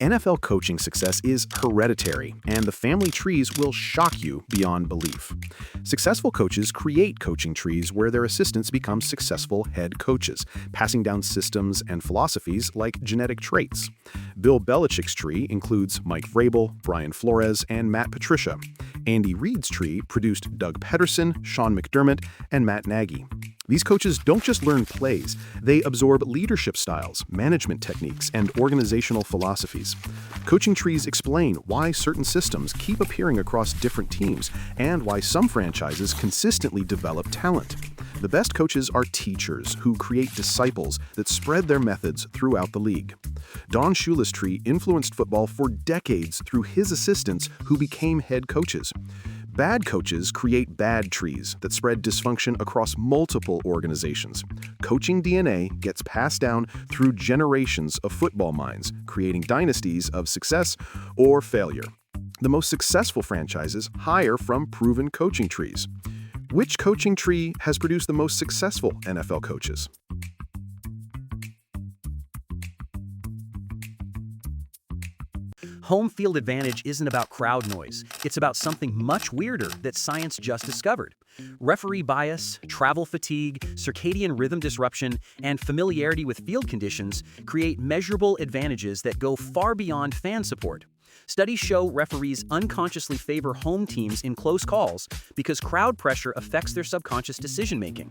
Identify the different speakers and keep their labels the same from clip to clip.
Speaker 1: NFL coaching success is hereditary, and the family trees will shock you beyond belief. Successful coaches create coaching trees where their assistants become successful head coaches, passing down systems and philosophies like genetic traits. Bill Belichick's tree includes Mike Vrabel, Brian Flores, and Matt Patricia. Andy Reid's tree produced Doug Peterson, Sean McDermott, and Matt Nagy. These coaches don't just learn plays, they absorb leadership styles, management techniques, and organizational philosophies. Coaching trees explain why certain systems keep appearing across different teams and why some franchises consistently develop talent. The best coaches are teachers who create disciples that spread their methods throughout the league. Don Shula's tree influenced football for decades through his assistants who became head coaches. Bad coaches create bad trees that spread dysfunction across multiple organizations. Coaching DNA gets passed down through generations of football minds, creating dynasties of success or failure. The most successful franchises hire from proven coaching trees. Which coaching tree has produced the most successful NFL coaches?
Speaker 2: Home field advantage isn't about crowd noise. It's about something much weirder that science just discovered. Referee bias, travel fatigue, circadian rhythm disruption, and familiarity with field conditions create measurable advantages that go far beyond fan support. Studies show referees unconsciously favor home teams in close calls because crowd pressure affects their subconscious decision-making.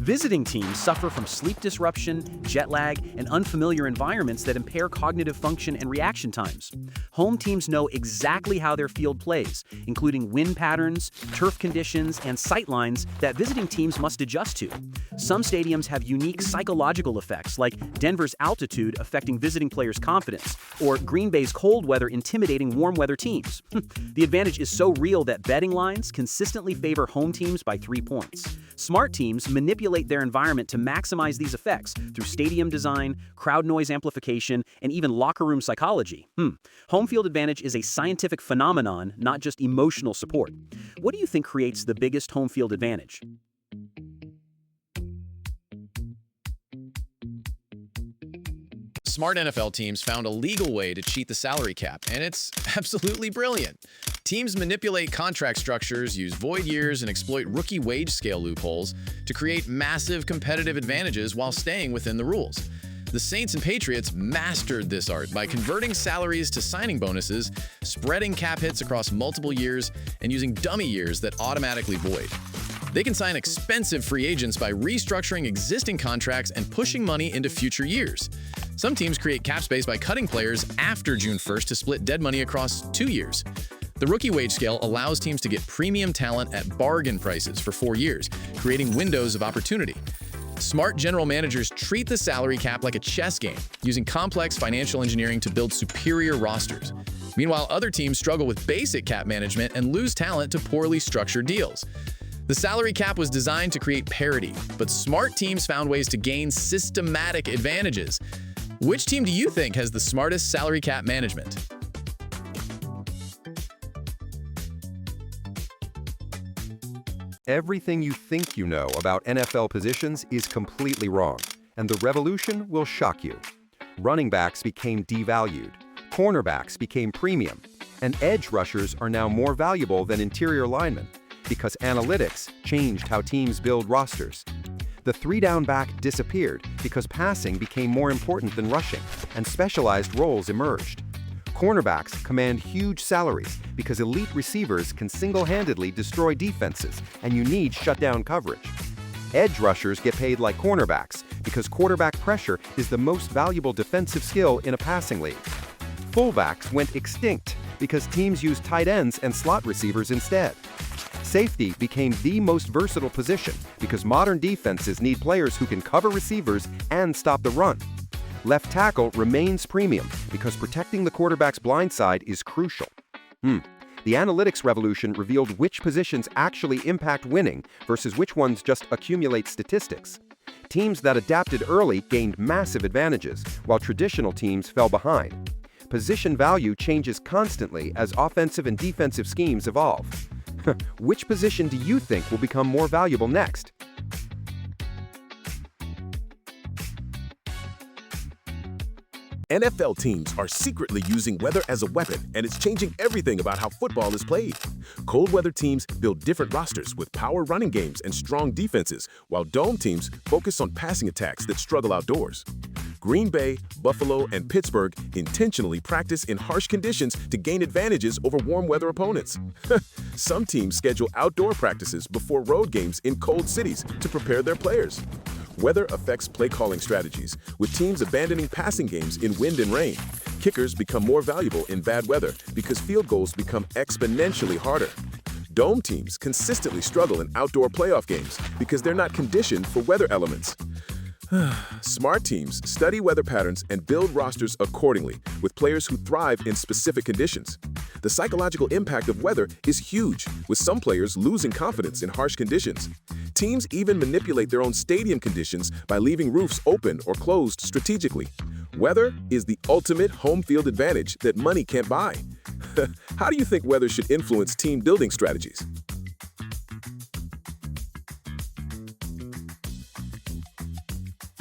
Speaker 2: Visiting teams suffer from sleep disruption, jet lag, and unfamiliar environments that impair cognitive function and reaction times. Home teams know exactly how their field plays, including wind patterns, turf conditions, and sight lines that visiting teams must adjust to. Some stadiums have unique psychological effects, like Denver's altitude affecting visiting players' confidence, or Green Bay's cold weather intimidating warm weather teams. The advantage is so real that betting lines consistently favor home teams by 3 points. Smart teams manipulate their environment to maximize these effects through stadium design, crowd noise amplification, and even locker room psychology. Home field advantage is a scientific phenomenon, not just emotional support. What do you think creates the biggest home field advantage?
Speaker 3: Smart NFL teams found a legal way to cheat the salary cap, and it's absolutely brilliant. Teams manipulate contract structures, use void years, and exploit rookie wage scale loopholes to create massive competitive advantages while staying within the rules. The Saints and Patriots mastered this art by converting salaries to signing bonuses, spreading cap hits across multiple years, and using dummy years that automatically void. They can sign expensive free agents by restructuring existing contracts and pushing money into future years. Some teams create cap space by cutting players after June 1st to split dead money across 2 years. The rookie wage scale allows teams to get premium talent at bargain prices for 4 years, creating windows of opportunity. Smart general managers treat the salary cap like a chess game, using complex financial engineering to build superior rosters. Meanwhile, other teams struggle with basic cap management and lose talent to poorly structured deals. The salary cap was designed to create parity, but smart teams found ways to gain systematic advantages. Which team do you think has the smartest salary cap management?
Speaker 4: Everything you think you know about NFL positions is completely wrong, and the revolution will shock you. Running backs became devalued, cornerbacks became premium, and edge rushers are now more valuable than interior linemen because analytics changed how teams build rosters. The three-down back disappeared because passing became more important than rushing, and specialized roles emerged. Cornerbacks command huge salaries because elite receivers can single-handedly destroy defenses, and you need shutdown coverage. Edge rushers get paid like cornerbacks because quarterback pressure is the most valuable defensive skill in a passing league. Fullbacks went extinct because teams use tight ends and slot receivers instead. Safety became the most versatile position because modern defenses need players who can cover receivers and stop the run. Left tackle remains premium because protecting the quarterback's blind side is crucial. The analytics revolution revealed which positions actually impact winning versus which ones just accumulate statistics. Teams that adapted early gained massive advantages, while traditional teams fell behind. Position value changes constantly as offensive and defensive schemes evolve. Which position do you think will become more valuable next?
Speaker 5: NFL teams are secretly using weather as a weapon, and it's changing everything about how football is played. Cold weather teams build different rosters with power running games and strong defenses, while dome teams focus on passing attacks that struggle outdoors. Green Bay, Buffalo, and Pittsburgh intentionally practice in harsh conditions to gain advantages over warm weather opponents. Some teams schedule outdoor practices before road games in cold cities to prepare their players. Weather affects play calling strategies, with teams abandoning passing games in wind and rain. Kickers become more valuable in bad weather because field goals become exponentially harder. Dome teams consistently struggle in outdoor playoff games because they're not conditioned for weather elements. Smart teams study weather patterns and build rosters accordingly, with players who thrive in specific conditions. The psychological impact of weather is huge, with some players losing confidence in harsh conditions. Teams even manipulate their own stadium conditions by leaving roofs open or closed strategically. Weather is the ultimate home field advantage that money can't buy. How do you think weather should influence team building strategies?